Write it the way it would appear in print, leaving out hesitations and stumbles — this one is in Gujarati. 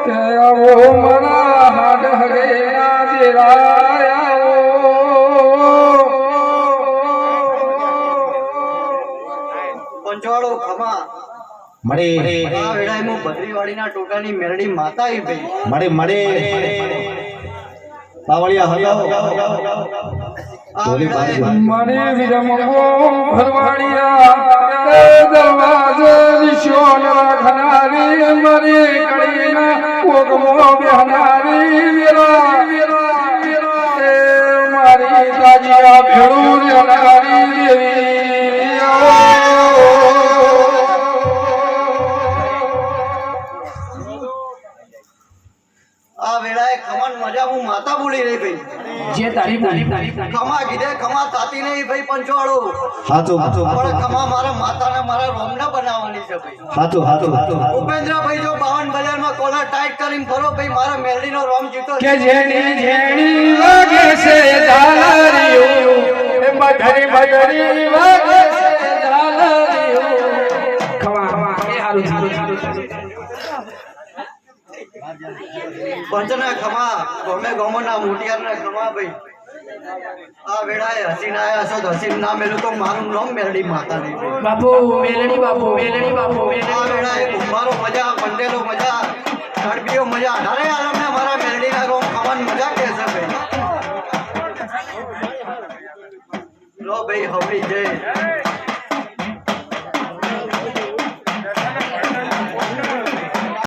કે આવો મારા હાડ હગેના દેરાયા પંચવાળો ખમા મળે આ વેળાએ ભદ્રીવાડીના ટોટાની મેરડી માતા ઈ ભાઈ મળે મળે પાવળિયા હગાઓ મને વિરમો ભરવાડિયા દરવાજે નિશોન રાખનારી મરે કળીના કોકમો બેહનારી વીરા મારી તાજીયા ભેળું રહેનારી દેવી આ વેળાએ ખમાન મજા હું માતા બોલી રહી ભાઈ જે તારી ખમા કીધે ખમા તાતી નહીં ભાઈ પંચવાળો હાચું પણ ખમા મારા માતાને મારા રોમના બનાવવાની છે ભાઈ હાચું ઉપેન્દ્રભાઈ જો 52 બજારમાં કોલર ટાઈટ કરીને ફરો ભાઈ મારા મેરડીનો રોમ જીતો કે જેણી જેણી વાગે છે ઝાલરીઓ એ મધરી મધરી વાગે છે ઝાલરીઓ ખવા એ હારું પંચના ખમા ગમે ગોમના મોટિયારના ખમા ભાઈ આ વેળાએ હસીન આયા છો તો હસીન ના મેલું તો મારું નામ મેરડી માતા નહીં બાપુ મેલડી બાપુ આ વેળાએ કુંભારો મજા મંડેલો મજા ગરબીઓ મજા અઢારે આલમને મારા મેરડીના રોમ ખમન મજા કે છે ભાઈ લો ભાઈ હવડી જય